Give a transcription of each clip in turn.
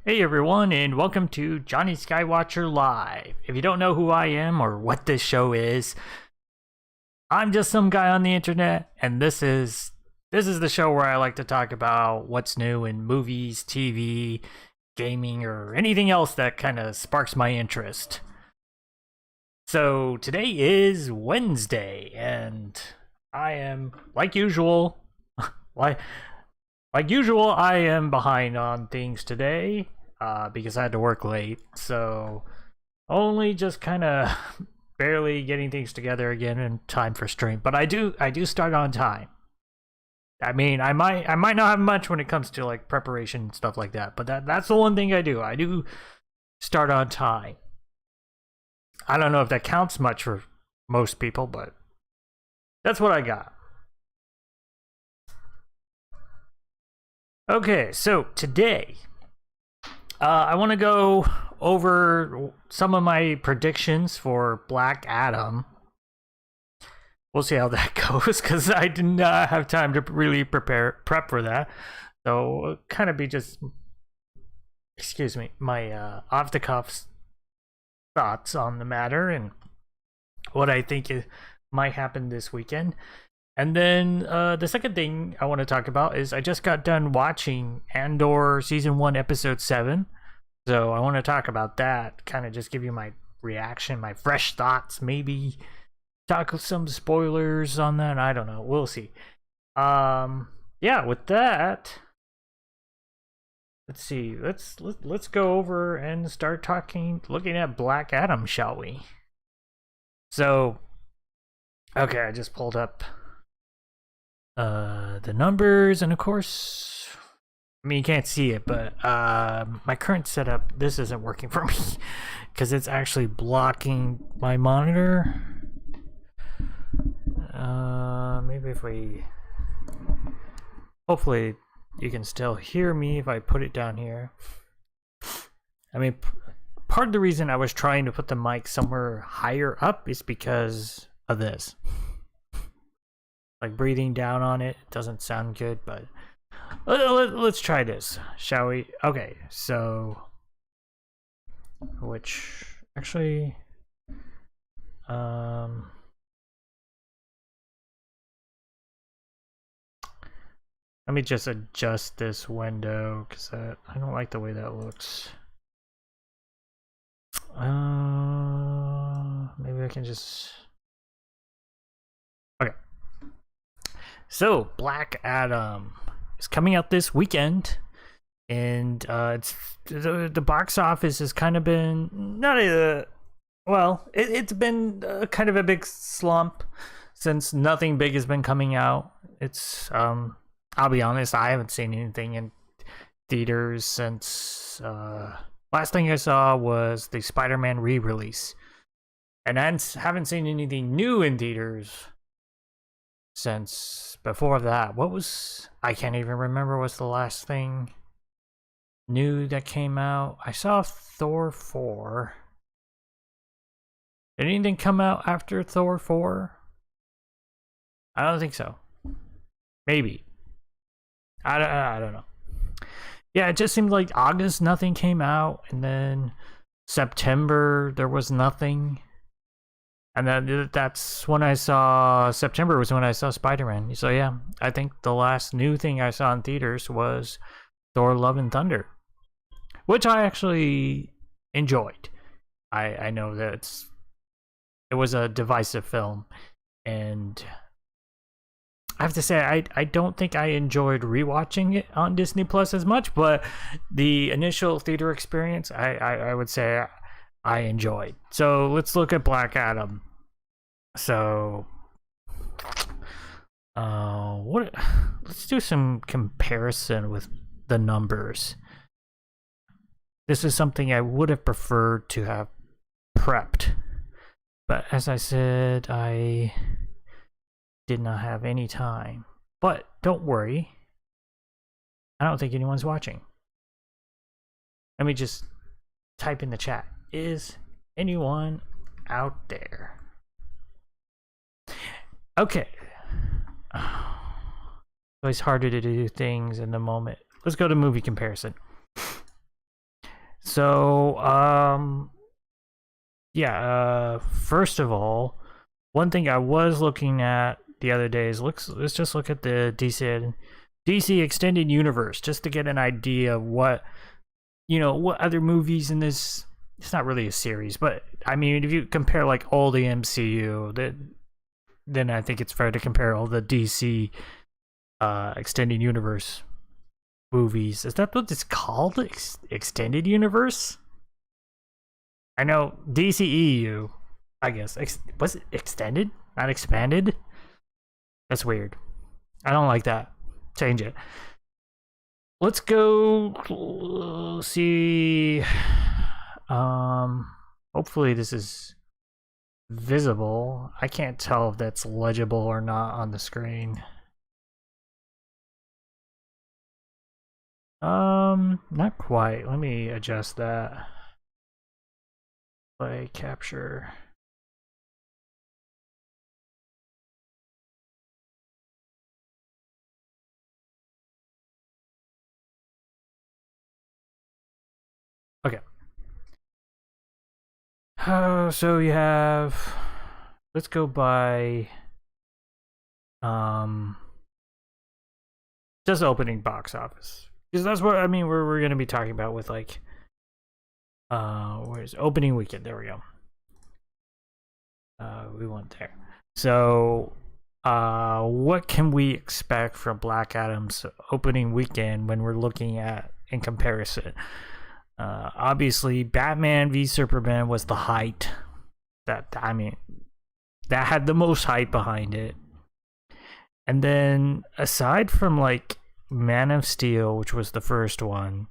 Hey everyone, and welcome to Jonny Skywatcher Live. If you don't know who I am or what this show is, I'm just some guy on the internet, and this is the show where I like to talk about what's new in movies, TV, gaming, or anything else that kind of sparks my interest. So today is Wednesday, and I am, like usual, like usual, I am behind on things today because I had to work late. So only just kind of barely getting things together again in time for stream. But I do start on time. I mean, I might not have much when it comes to like preparation and stuff like that. But that's the one thing I do. I do start on time. I don't know if that counts much for most people, but that's what I got. Okay, so today, I want to go over some of my predictions for Black Adam. We'll see how that goes, because I did not have time to really prep for that. So it'll kind of be just, excuse me, my off-the-cuff thoughts on the matter and what I think might happen this weekend. And then the second thing I want to talk about is I just got done watching Andor Season 1, Episode 7. So I want to talk about that, kind of just give you my reaction, my fresh thoughts, maybe talk some spoilers on that. I don't know. We'll see. Yeah, with that, let's see. Let's go over and start looking at Black Adam, shall we? So, okay, I just pulled up the numbers, and of course, I mean, you can't see it, but my current setup, this isn't working for me because it's actually blocking my monitor. Maybe if we, hopefully you can still hear me if I put it down here. I mean, part of the reason I was trying to put the mic somewhere higher up is because of this. Like breathing down on it doesn't sound good, but let's try this, shall we? Okay, so which actually let me just adjust this window because I don't like the way that looks. Maybe I can just, okay. So, Black Adam is coming out this weekend, and it's the box office has kind of been not a it's been kind of a big slump since nothing big has been coming out. It's I'll be honest, I haven't seen anything in theaters since last thing I saw was the Spider-Man re-release, and I haven't seen anything new in theaters since before that. I can't even remember what's the last thing new that came out. I saw Thor 4. Did anything come out after Thor 4? I don't think so. Maybe. I don't know. Yeah, it just seemed like August nothing came out, and then September there was nothing. And then that's when I saw, September was when I saw Spider-Man. So yeah, I think the last new thing I saw in theaters was Thor Love and Thunder, which I actually enjoyed. I know that it was a divisive film, and I have to say I don't think I enjoyed rewatching it on Disney Plus as much, but the initial theater experience I would say I enjoyed. So let's look at Black Adam. So let's do some comparison with the numbers. This is something I would have preferred to have prepped, but as I said, I did not have any time. But don't worry, I don't think anyone's watching. Let me just type in the chat. Is anyone out there? Okay. It's always harder to do things in the moment. Let's go to movie comparison. So, yeah, first of all, one thing I was looking at the other day is let's just look at the DC extended universe just to get an idea of what other movies in this. It's not really a series, but I mean, if you compare like all the MCU, then I think it's fair to compare all the DC extended universe movies. Is that what it's called? Extended universe? I know DCEU. I guess was it extended, not expanded? That's weird. I don't like that. Change it. Let's go see. Hopefully this is visible. I can't tell if that's legible or not on the screen. Not quite. Let me adjust that. Play capture. Okay. So you have. Let's go by. Just opening box office, because that's what I mean. We're gonna be talking about with like. Where's opening weekend? There we go. We went there. So, what can we expect from Black Adam's opening weekend when we're looking at in comparison? Obviously, Batman v Superman was the height. That had the most hype behind it. And then, aside from like Man of Steel, which was the first one,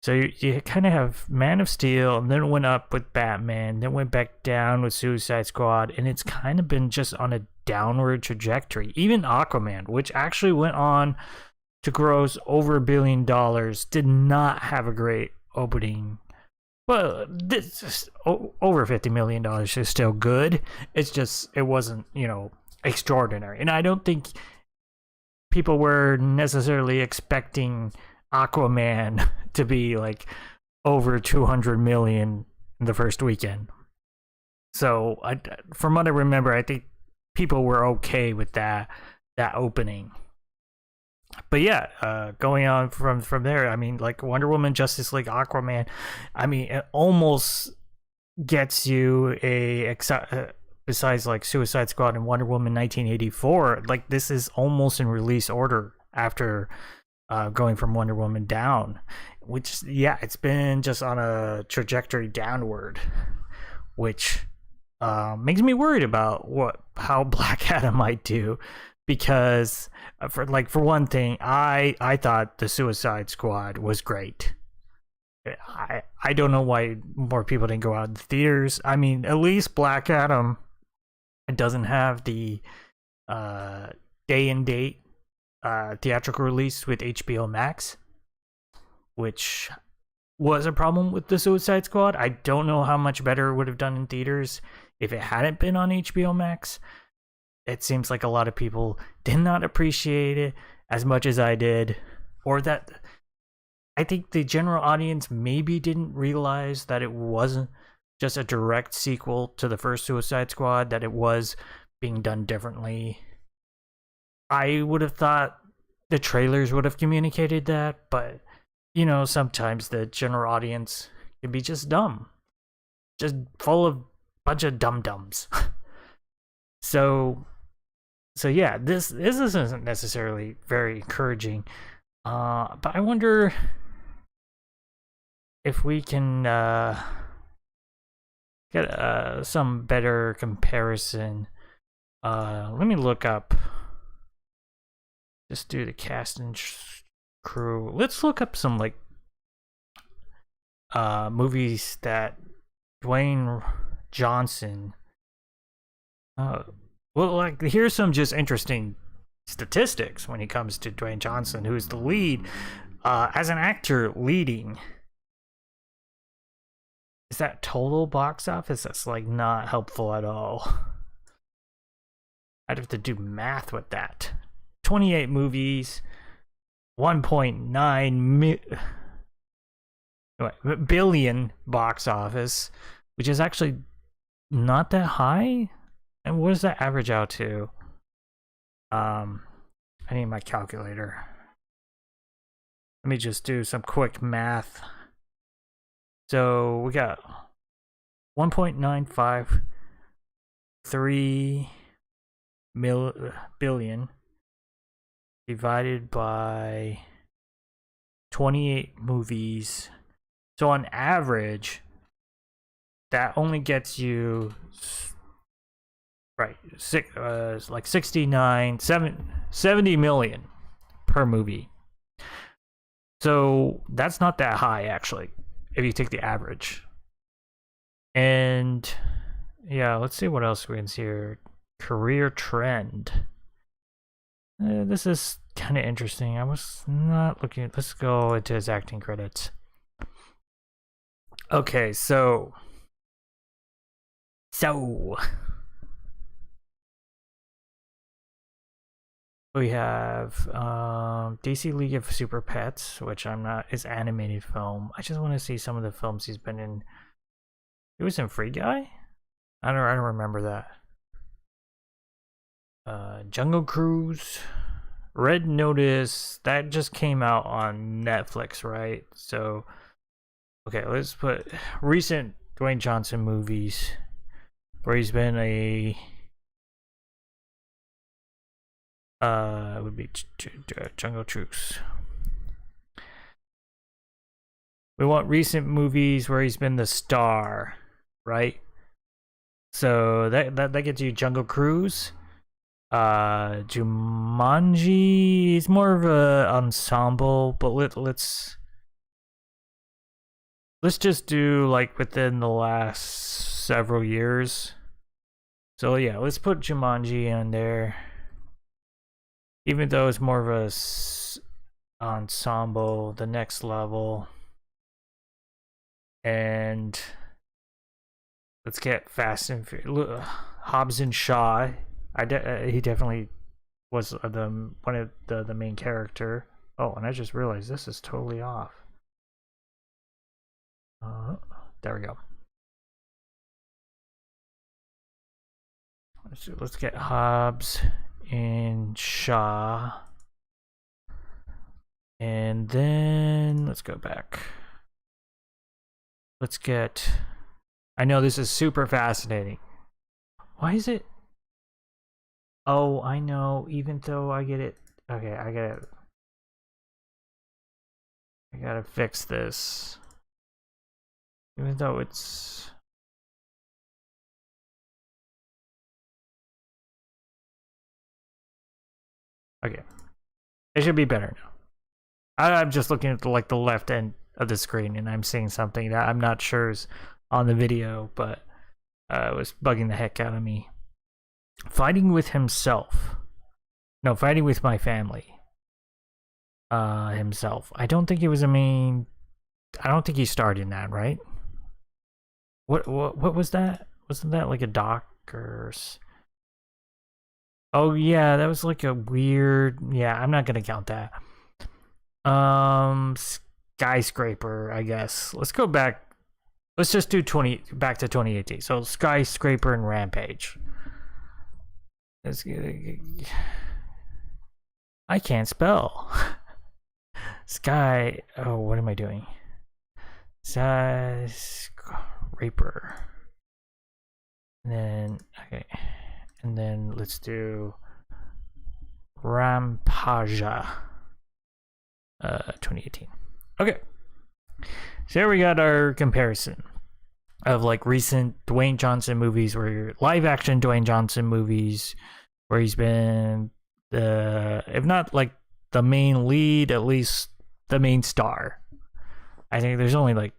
so you kind of have Man of Steel, and then it went up with Batman, then went back down with Suicide Squad, and it's kind of been just on a downward trajectory. Even Aquaman, which actually went on to gross over $1 billion, did not have a great opening. Well, this is over $50 million is still good. It's just, it wasn't, extraordinary. And I don't think people were necessarily expecting Aquaman to be like over 200 million in the first weekend. So from what I remember, I think people were okay with that opening. But yeah, going on from there, I mean, like Wonder Woman, Justice League, Aquaman, I mean, it almost gets you besides like Suicide Squad and Wonder Woman 1984, like this is almost in release order after going from Wonder Woman down, which, yeah, it's been just on a trajectory downward, which makes me worried about how Black Adam might do, because for one thing, I thought the Suicide Squad was great. I don't know why more people didn't go out in the theaters. I mean, at least Black Adam doesn't have the day and date theatrical release with HBO Max, which was a problem with the Suicide Squad. I don't know how much better it would have done in theaters if it hadn't been on HBO Max. It seems like a lot of people did not appreciate it as much as I did, or that I think the general audience maybe didn't realize that it wasn't just a direct sequel to the first Suicide Squad, that it was being done differently. I would have thought the trailers would have communicated that, but sometimes the general audience can be just dumb, just full of bunch of dum-dums. so yeah, this isn't necessarily very encouraging, but I wonder if we can get some better comparison. Let me look up. Just do the cast and crew. Let's look up some movies that Dwayne Johnson. Here's some just interesting statistics when it comes to Dwayne Johnson, who is the lead as an actor leading. Is that total box office? That's not helpful at all. I'd have to do math with that. 28 movies, 1.9 billion box office, which is actually not that high. And what does that average out to? I need my calculator. Let me just do some quick math. So we got 1.953 billion divided by 28 movies. So on average, that only gets you like 70 million per movie. So that's not that high, actually, if you take the average. And yeah, let's see what else we can see here. Career trend. This is kind of interesting. I was not looking at. Let's go into his acting credits. Okay, so we have DC League of Super Pets, which I'm not, is animated film. I just want to see some of the films he's been in. He was in Free Guy? I don't remember that. Jungle Cruise, Red Notice, that just came out on Netflix, right? So okay, let's put recent Dwayne Johnson movies where he's been a it would be Jungle Cruise. We want recent movies where he's been the star, right? So that gets you Jungle Cruise. Jumanji is more of a ensemble, but let's just do like within the last several years. So yeah, let's put Jumanji on there. Even though it's more of a ensemble, the next level. And let's get Fast and Furious. Hobbs and Shaw. He definitely was one of the main character. Oh, and I just realized this is totally off. There we go. Let's get Hobbs and Shaw. And then let's go back. Let's get... I know this is super fascinating. Why is it... Oh, I know, even though I get it... Okay, I gotta fix this. Even though it's... Okay. It should be better now. I'm just looking at the left end of the screen and I'm seeing something that I'm not sure is on the video, but it was bugging the heck out of me. Fighting with himself. No, fighting with my family. Himself. I don't think he was a main... I don't think he starred in that, right? What was that? Wasn't that like a doc or... Oh yeah, that was like a weird... Yeah, I'm not gonna count that. Skyscraper, I guess. Let's go back. Let's just do back to 2018. So Skyscraper and Rampage. Let's get... I can't spell. Sky... Oh, what am I doing? Skyscraper. And then... Okay. And then let's do... Rampage. 2018. Okay. So here we got our comparison of like recent Dwayne Johnson movies, where live action Dwayne Johnson movies where he's been if not like the main lead, at least the main star. I think there's only like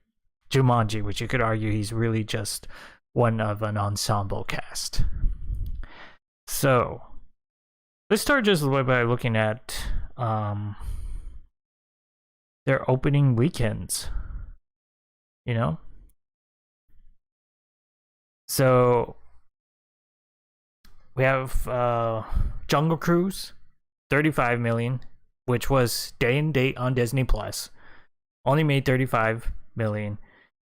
Jumanji, which you could argue he's really just one of an ensemble cast. So let's start just by looking at their opening weekends, you know? So we have Jungle Cruise, 35 million, which was day and date on Disney Plus. Only made 35 million,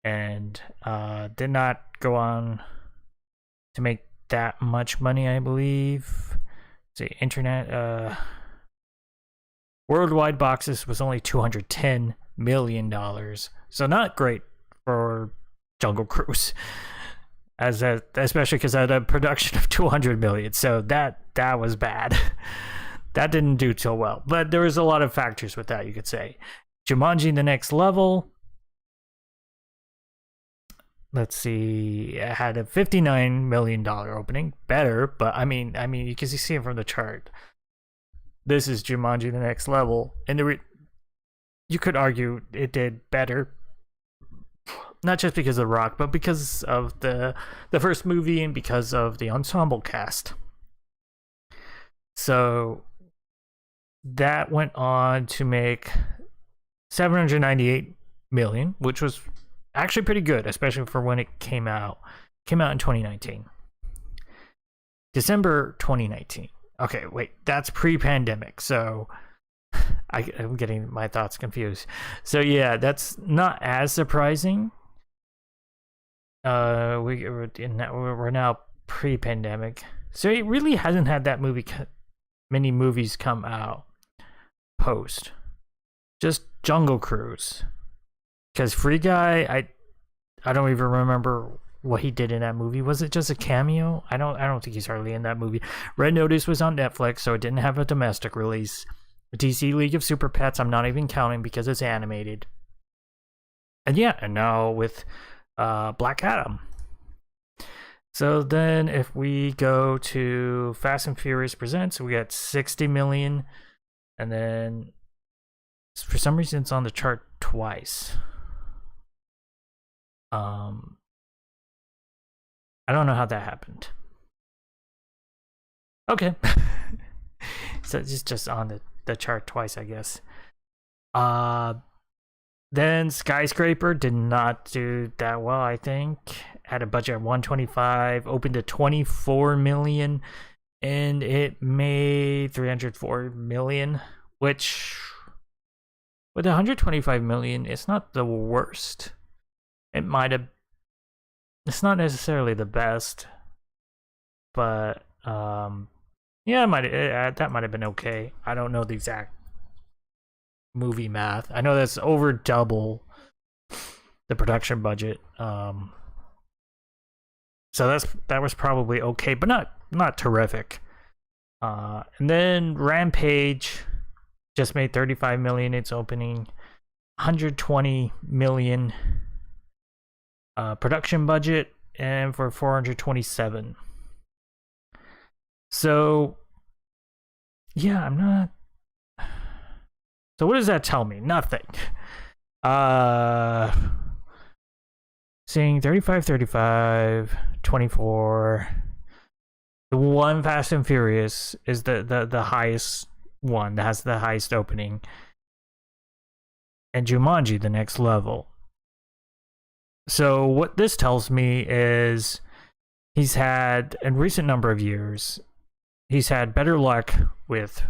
and did not go on to make that much money, I believe. See, internet worldwide boxes was only $210 million, so not great for Jungle Cruise, especially because I had a production of 200 million. So that was bad. That didn't do so well. But there was a lot of factors with that, you could say. Jumanji: The Next Level. Let's see. It had a $59 million opening. Better, but I mean, you can see it from the chart. This is Jumanji: The Next Level, and you could argue it did better, not just because of The Rock, but because of the first movie and because of the ensemble cast. So that went on to make $798 million, which was actually pretty good, especially for when it came out. Came out in 2019. December 2019. Okay, wait, that's pre-pandemic, so I'm getting my thoughts confused. So yeah, that's not as surprising. We're now pre-pandemic, so it really hasn't had that many movies come out post. Just Jungle Cruise, because Free Guy, I don't even remember what he did in that movie. Was it just a cameo? I don't think he's hardly in that movie. Red Notice was on Netflix, so it didn't have a domestic release. DC League of Super Pets, I'm not even counting because it's animated. And yeah, and now with Black Adam. So then if we go to Fast and Furious Presents, we got 60 million, and then for some reason it's on the chart twice. I don't know how that happened. Okay. So it's just on the chart twice, I guess. Then Skyscraper did not do that well, I think. Had a budget of 125, opened to 24 million, and it made 304 million, which with 125 million, it's not the worst. It's not necessarily the best, but yeah, that might have been okay. I don't know the exact movie math. I know that's over double the production budget. So that was probably okay, but not terrific. And then Rampage just made 35 million its opening, 120 million production budget, and for 427. So yeah, I'm not. So what does that tell me? Nothing. Seeing 35, 24. The one Fast and Furious is the highest one that has the highest opening. And Jumanji: The Next Level. So what this tells me is he's had, in recent number of years, he's had better luck with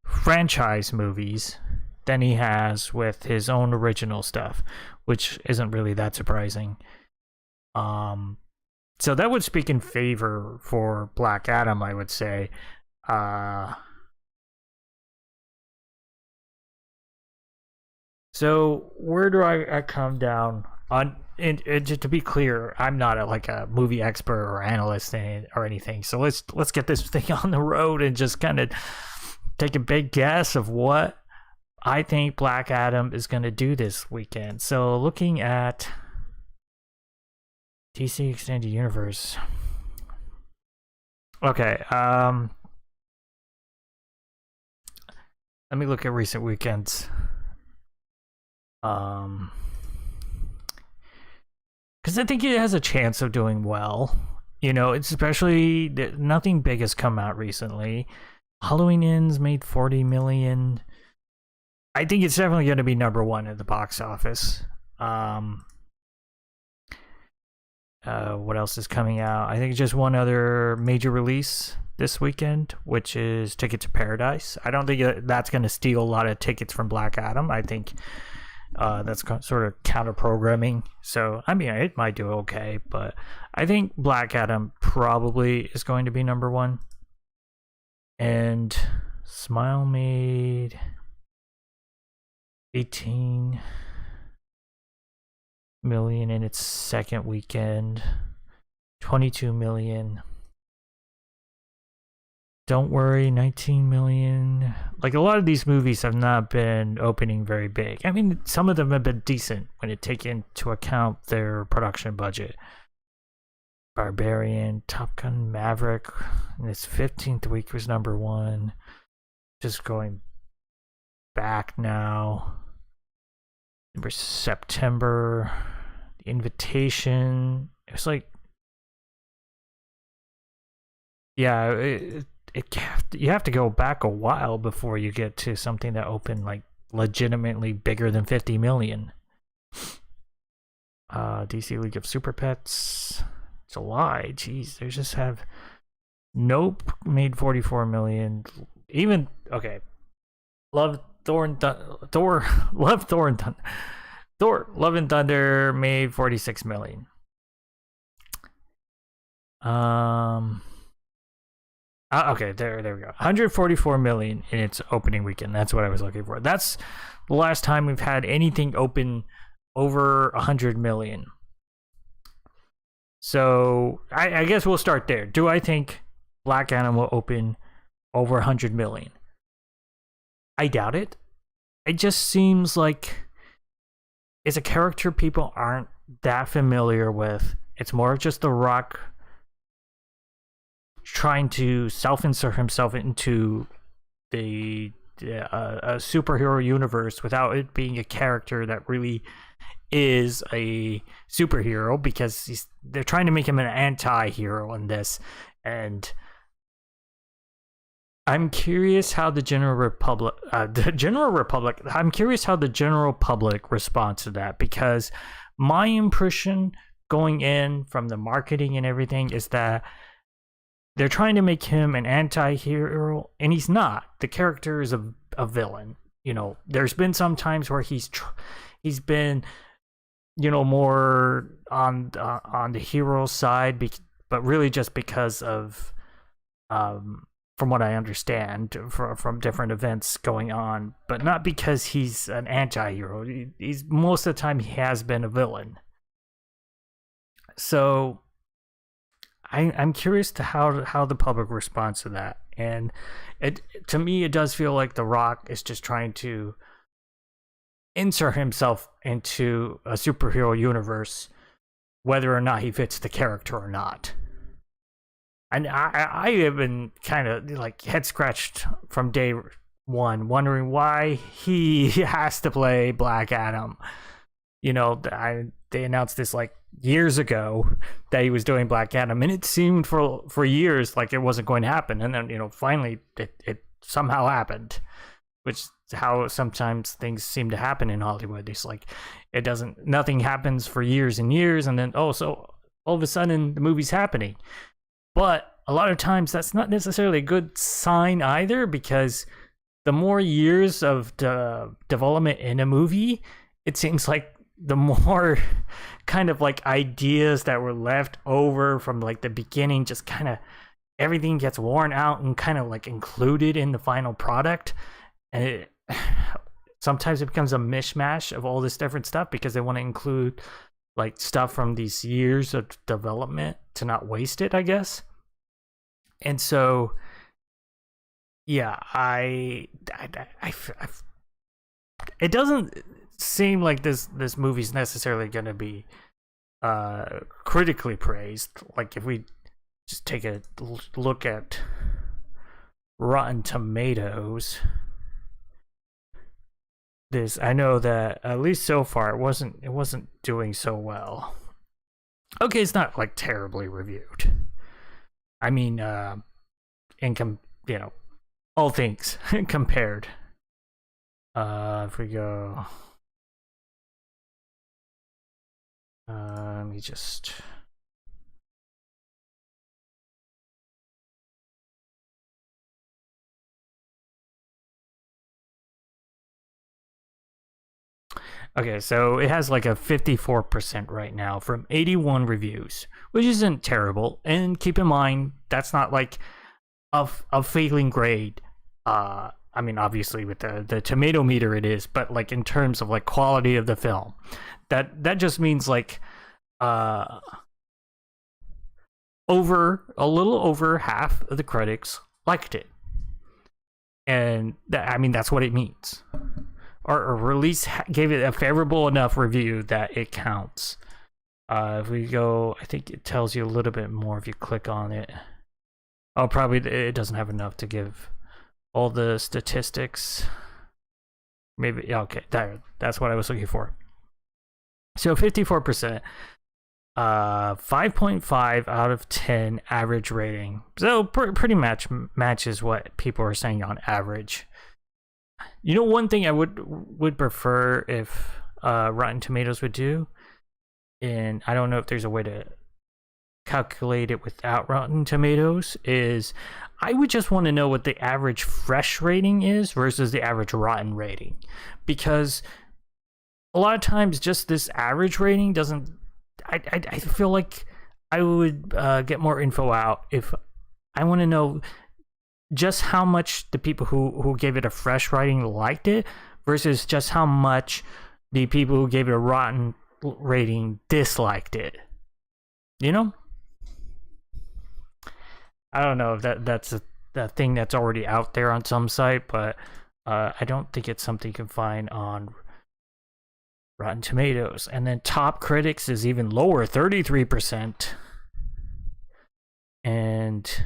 franchise movies than he has with his own original stuff, which isn't really that surprising. So that would speak in favor for Black Adam, I would say. So where do I come down on? And just to be clear, I'm not a movie expert or analyst or anything. So let's get this thing on the road and just kind of take a big guess of what I think Black Adam is going to do this weekend. So looking at DC Extended Universe. Okay, let me look at recent weekends. Because I think it has a chance of doing well. You know, it's especially nothing big has come out recently. Halloween Ends made 40 million. I think it's definitely going to be number one at the box office. What else is coming out? I think just one other major release this weekend, which is Ticket to Paradise. I don't think that's going to steal a lot of tickets from Black Adam. I think That's sort of counter programming. So I mean, it might do okay, but I think Black Adam probably is going to be number one. And Smile made 18 million in its second weekend, 22 million. Don't Worry, 19 million. Like, a lot of these movies have not been opening very big. I mean, some of them have been decent when you take into account their production budget. Barbarian, Top Gun Maverick, in its 15th week was number one. Just going back now. September, The Invitation. It was like, yeah, you have to go back a while before you get to something that opened like legitimately bigger than 50 million. DC League of Super Pets, July. Jeez, they just have Nope made 44 million. Even okay, Love Thor and Thor, Love Thor and Thunder. Thor Love and Thunder made 46 million. Okay, there we go. 144 million in its opening weekend. That's what I was looking for. That's the last time we've had anything open over 100 million. So I guess we'll start there. Do I think Black Adam will open over 100 million? I doubt it. It just seems like it's a character people aren't that familiar with. It's more just The Rock trying to self-insert himself into the a superhero universe without it being a character that really is a superhero, because they're trying to make him an anti-hero in this. And I'm curious how the general public responds to that, because my impression going in from the marketing and everything is that they're trying to make him an anti-hero, and he's not. The character is a villain. You know, there's been some times where he's been, you know, more on the hero side, but really just because of, from what I understand, from different events going on, but not because he's an anti-hero. He's most of the time he has been a villain. So I'm curious to how the public responds to that. And to me, it does feel like The Rock is just trying to insert himself into a superhero universe, whether or not he fits the character or not. And I have been kind of like head scratched from day one, wondering why he has to play Black Adam. You know, they announced this like years ago that he was doing Black Adam, and it seemed for years like it wasn't going to happen, and then, you know, finally it somehow happened, which is how sometimes things seem to happen in Hollywood. It's like nothing happens for years and years, and then so all of a sudden the movie's happening. But a lot of times that's not necessarily a good sign either, because the more years of the development in a movie, it seems like the more kind of like ideas that were left over from like the beginning, just kind of everything gets worn out and kind of like included in the final product. And sometimes it becomes a mishmash of all this different stuff because they want to include like stuff from these years of development to not waste it, I guess. And so, yeah, it doesn't seem like this movie's necessarily going to be critically praised. Like, if we just take a look at Rotten Tomatoes, I know that at least so far it wasn't doing so well. Okay, it's not like terribly reviewed. I mean, all things compared. If we go, let me just. Okay, so it has like a 54% right now from 81 reviews, which isn't terrible. And keep in mind, that's not like a failing grade. I mean, obviously with the tomato meter it is, but like in terms of like quality of the film, that just means like over a little over half of the critics liked it, and I mean that's what it means. Or at least gave it a favorable enough review that it counts. If we go, I think it tells you a little bit more if you click on it. Oh, probably it doesn't have enough to give all the statistics. Maybe, yeah, okay, that's what I was looking for. So 54%, 5.5 out of 10 average rating. So pretty much matches what people are saying on average. You know, one thing I would prefer if Rotten Tomatoes would do, and I don't know if there's a way to calculate it without Rotten Tomatoes, is I would just want to know what the average fresh rating is versus the average rotten rating, because a lot of times just this average rating doesn't. I feel like I would get more info out if I want to know just how much the people who gave it a fresh rating liked it versus just how much the people who gave it a rotten rating disliked it. You know? I don't know if that's a thing that's already out there on some site, but I don't think it's something you can find on Rotten Tomatoes. And then top critics is even lower, 33%. And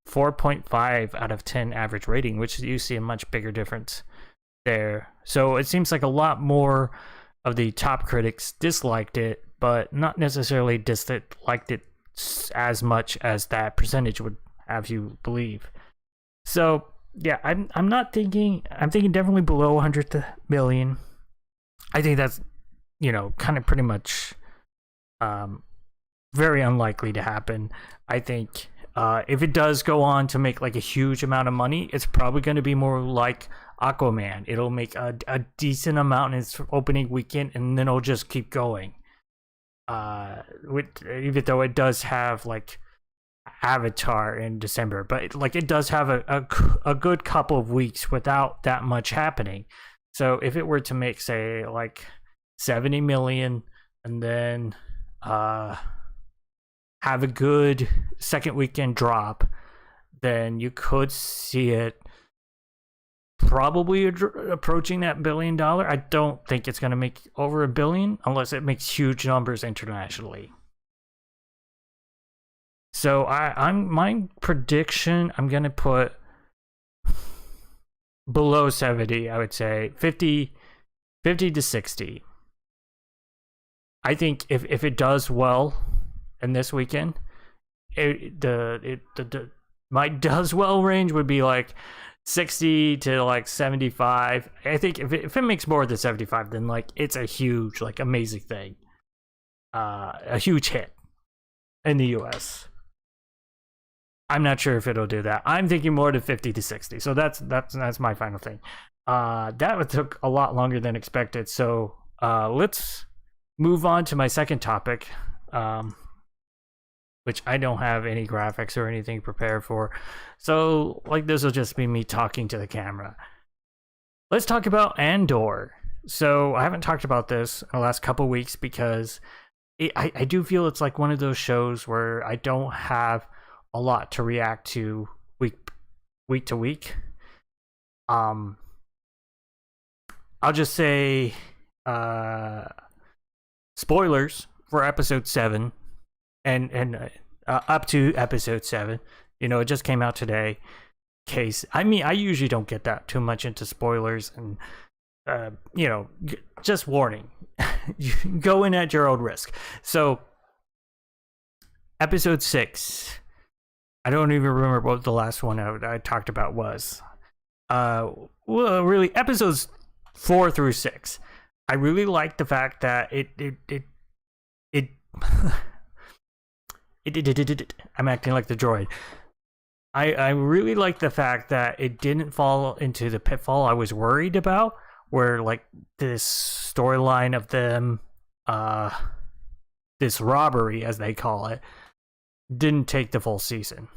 4.5 out of 10 average rating, which you see a much bigger difference there. So it seems like a lot more of the top critics disliked it, but not necessarily disliked it as much as that percentage would have you believe. So yeah, I'm thinking definitely below 100 million. I think that's, you know, kind of pretty much very unlikely to happen. I think if it does go on to make like a huge amount of money, it's probably going to be more like Aquaman. It'll make a decent amount in its opening weekend, and then it'll just keep going. Even though it does have like Avatar in December, but like it does have a good couple of weeks without that much happening. So if it were to make, say, like 70 million and then have a good second weekend drop, then you could see it probably approaching that $1 billion. I don't think it's going to make over $1 billion unless it makes huge numbers internationally. So my prediction, I'm going to put below 70, I would say 50 to 60. I think if it does well in this weekend, my does well range would be like 60 to like 75. I think if it makes more than 75, then like it's a huge, like amazing thing, a huge hit in the US. I'm not sure if it'll do that. I'm thinking more to 50 to 60. So that's my final thing. That took a lot longer than expected. So let's move on to my second topic, which I don't have any graphics or anything prepared for. So like this will just be me talking to the camera. Let's talk about Andor. So I haven't talked about this in the last couple weeks because I do feel it's like one of those shows where I don't have a lot to react to week to week. I'll just say spoilers for episode 7 and up to episode 7. You know, it just came out today. I mean, I usually don't get that too much into spoilers, and you know, just warning. You go in at your own risk. So episode 6, I don't even remember what the last one I talked about was. Well, really, episodes 4 through 6. I really like the fact that it I'm acting like the droid. I really like the fact that it didn't fall into the pitfall I was worried about, where like this storyline of them, this robbery as they call it, didn't take the full season.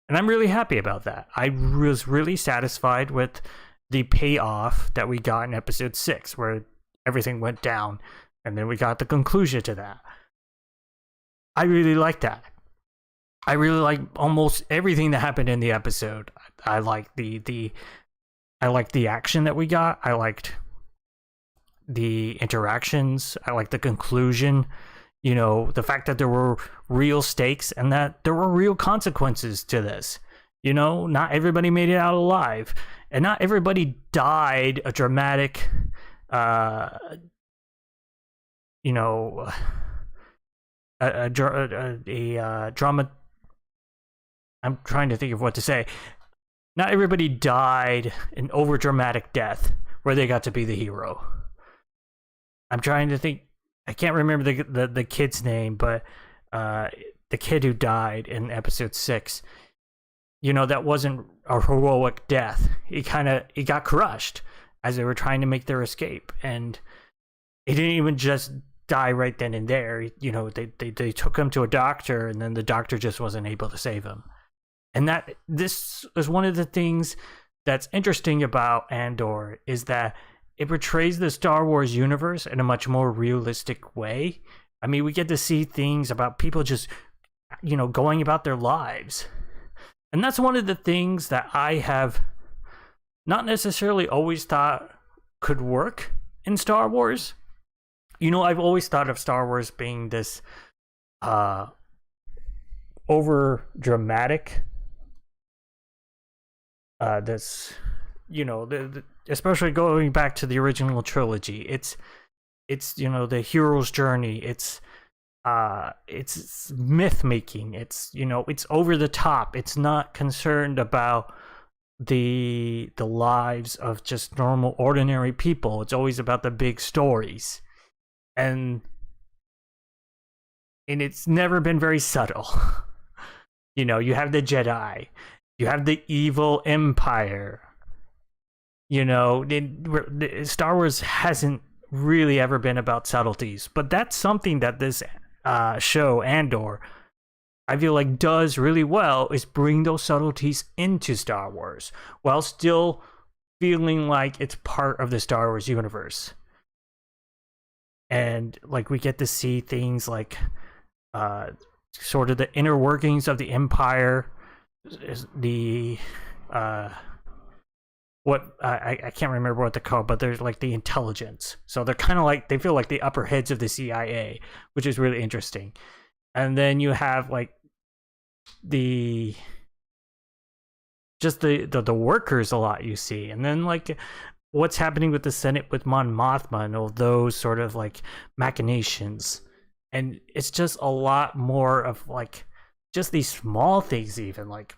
And I'm really happy about that. I was really satisfied with the payoff that we got in episode 6, where everything went down, and then we got the conclusion to that. I really like that. I really like almost everything that happened in the episode. I like the action that we got. I liked the interactions. I liked the conclusion. You know, the fact that there were real stakes and that there were real consequences to this. You know, not everybody made it out alive, and not everybody died a dramatic, you know, a drama. I'm trying to think of what to say. Not everybody died an overdramatic death where they got to be the hero. I'm trying to think. I can't remember the kid's name, but the kid who died in episode 6, you know, that wasn't a heroic death. He got crushed as they were trying to make their escape, and he didn't even just die right then and there. You know, they took him to a doctor, and then the doctor just wasn't able to save him. And this is one of the things that's interesting about Andor, is that it portrays the Star Wars universe in a much more realistic way. I mean, we get to see things about people just, you know, going about their lives. And that's one of the things that I have not necessarily always thought could work in Star Wars. You know, I've always thought of Star Wars being this over dramatic, this, you know, especially going back to the original trilogy. It's you know, the hero's journey. It's myth making. It's, you know, it's over the top. It's not concerned about the lives of just normal ordinary people. It's always about the big stories. And it's never been very subtle. You know, you have the Jedi, you have the evil Empire. You know, Star Wars hasn't really ever been about subtleties, but that's something that this show, Andor, I feel like does really well, is bring those subtleties into Star Wars while still feeling like it's part of the Star Wars universe. And like we get to see things like sort of the inner workings of the Empire, the what I can't remember what they're called, but there's like the intelligence. So they're kind of like, they feel like the upper heads of the CIA, which is really interesting. And then you have like the workers a lot you see, and then like what's happening with the Senate with Mon Mothma and all those sort of like machinations. And it's just a lot more of like just these small things, even like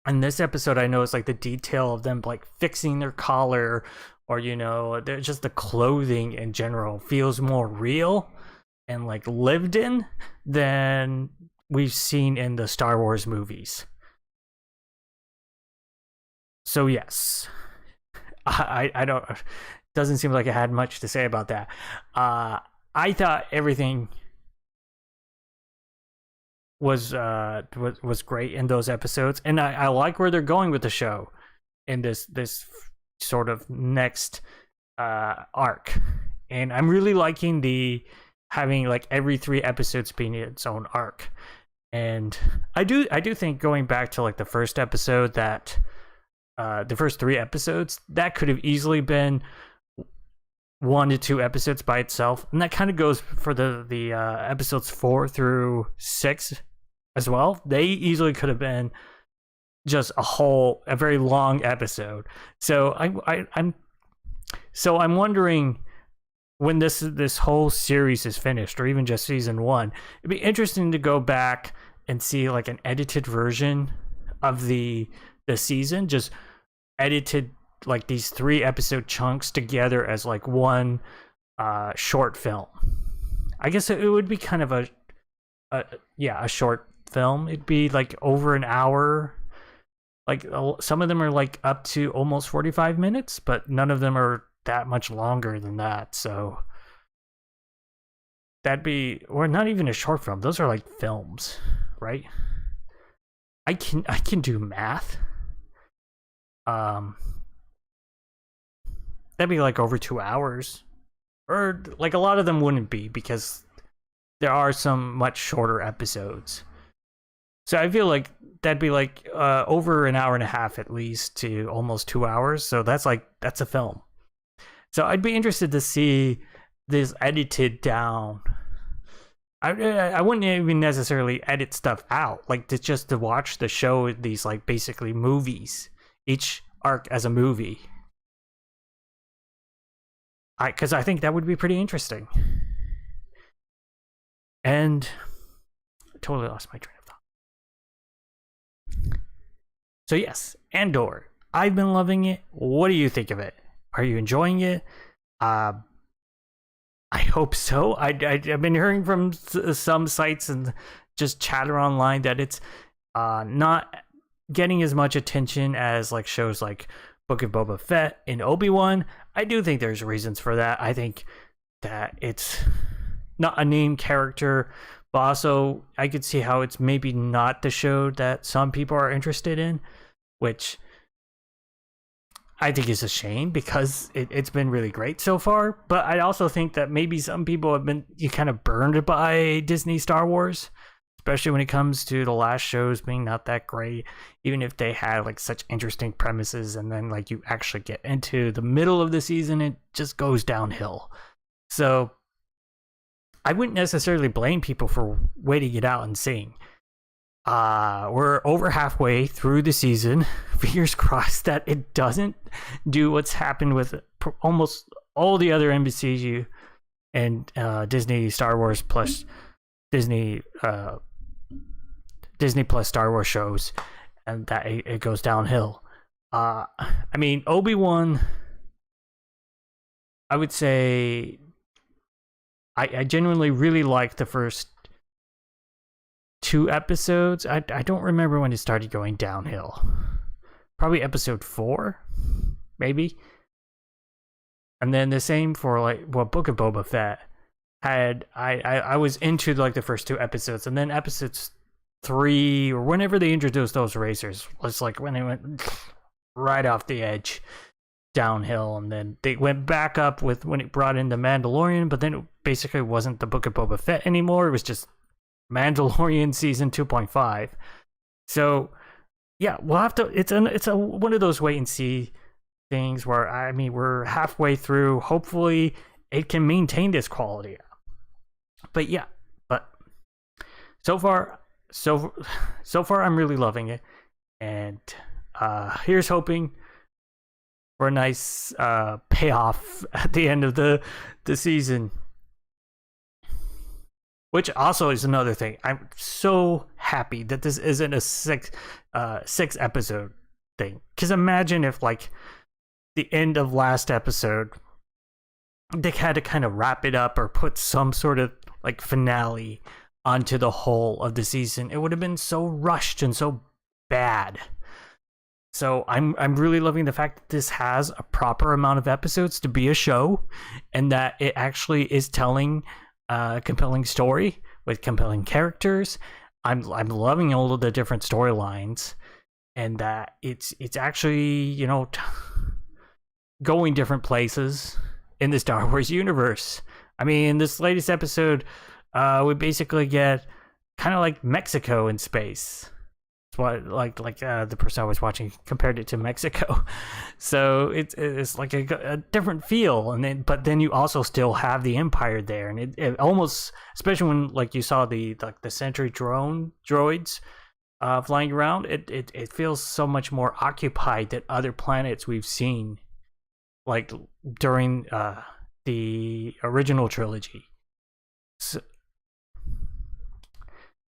in this episode, I noticed like the detail of them like fixing their collar, or, you know, they're just the clothing in general feels more real and like lived in than we've seen in the Star Wars movies. So yes, I don't, doesn't seem like I had much to say about that. I thought everything was great in those episodes, and I like where they're going with the show in this sort of next arc. And I'm really liking the having like every 3 episodes being its own arc. And I do think, going back to like the first episode, that the first 3 episodes, that could have easily been 1 to 2 episodes by itself, and that kind of goes for the episodes 4 through 6 as well. They easily could have been just a very long episode. So I'm wondering, when this whole series is finished, or even just season 1, it'd be interesting to go back and see like an edited version of the season, just edited like these 3 episode chunks together as like one short film. I guess it would be kind of a short film. It'd be like over an hour, Like some of them are like up to almost 45 minutes, but none of them are that much longer than that. So that'd be, or not even a short film. Those are like films, right? I can do math. That'd be like over 2 hours, or like a lot of them wouldn't be because there are some much shorter episodes. So I feel like that'd be like over an hour and a half at least to almost 2 hours. So that's a film. So I'd be interested to see this edited down. I wouldn't even necessarily edit stuff out, like just to watch the show, these like basically movies, each arc as a movie. Because I think that would be pretty interesting. And I totally lost my train of thought. So yes, Andor. I've been loving it. What do you think of it? Are you enjoying it? I hope so. I've been hearing from some sites and just chatter online that it's not getting as much attention as like shows like Book of Boba Fett and Obi-Wan. I do think there's reasons for that. I think that it's not a named character, but also I could see how it's maybe not the show that some people are interested in, which I think is a shame because it's been really great so far. But I also think that maybe some people have been kind of burned by Disney Star Wars, especially when it comes to the last shows being not that great, even if they had like such interesting premises, and then like you actually get into the middle of the season, it just goes downhill. So I wouldn't necessarily blame people for waiting it out and seeing. We're over halfway through the season. Fingers crossed that it doesn't do what's happened with almost all the other MCU and Disney Star Wars plus Disney plus Star Wars shows, and that it goes downhill. I mean, Obi-Wan, I would say I genuinely really liked the first 2 episodes. I don't remember when it started going downhill. Probably episode 4, maybe. And then the same for like Book of Boba Fett. I was into like the first 2 episodes, and then episodes 3 or whenever they introduced those racers was like when they went right off the edge downhill, and then they went back up with when it brought in the Mandalorian, but then it basically wasn't the Book of Boba Fett anymore. It was just Mandalorian season 2.5. So yeah, we'll have to. It's a one of those wait and see things where I mean we're halfway through. Hopefully, it can maintain this quality. But yeah, but so far I'm really loving it, and here's hoping for a nice payoff at the end of the season. Which also is another thing. I'm so happy that this isn't a 6 episode thing. Because imagine if like the end of last episode, they had to kind of wrap it up or put some sort of like finale onto the whole of the season. It would have been so rushed and so bad. So I'm really loving the fact that this has a proper amount of episodes to be a show, and that it actually is telling a compelling story with compelling characters. I'm loving all of the different storylines, and that it's actually going different places in the Star Wars universe. I mean, this latest episode, we basically get kind of like Mexico in space. It's what the person I was watching compared it to Mexico. So it's like a different feel, but then you also still have the Empire there, and it almost, especially when like you saw the Sentry droids flying around, it feels so much more occupied than other planets we've seen, like during the original trilogy. So,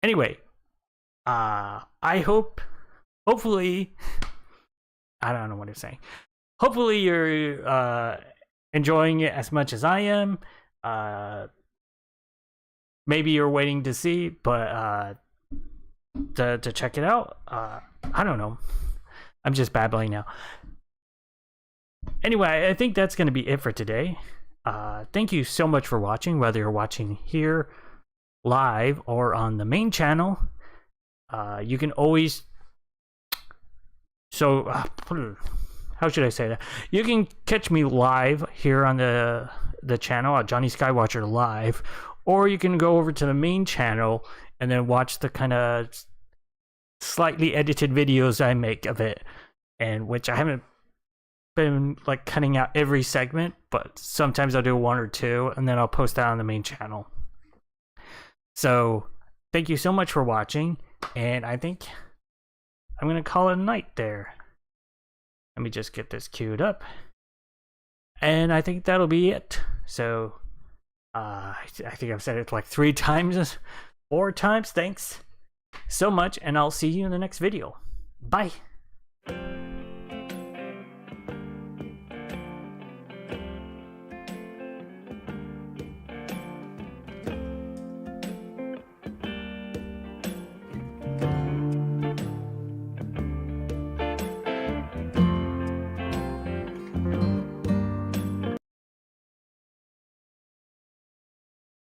anyway, hopefully, I don't know what I'm saying. Hopefully you're enjoying it as much as I am. Maybe you're waiting to see, but to check it out, I don't know. I'm just babbling now. Anyway, I think that's going to be it for today. Thank you so much for watching, whether you're watching here live or on the main channel. You can always... how should I say that? You can catch me live here on the channel at Jonny Skywatcher Live, or you can go over to the main channel and then watch the kind of slightly edited videos I make of it, and which I haven't been like cutting out every segment, but sometimes I'll do one or two and then I'll post that on the main channel. So thank you so much for watching, and I think I'm gonna call it a night there. Let me just get this queued up, and I think that'll be it. So I think I've said it like 4 times. Thanks so much, and I'll see you in the next video. Bye.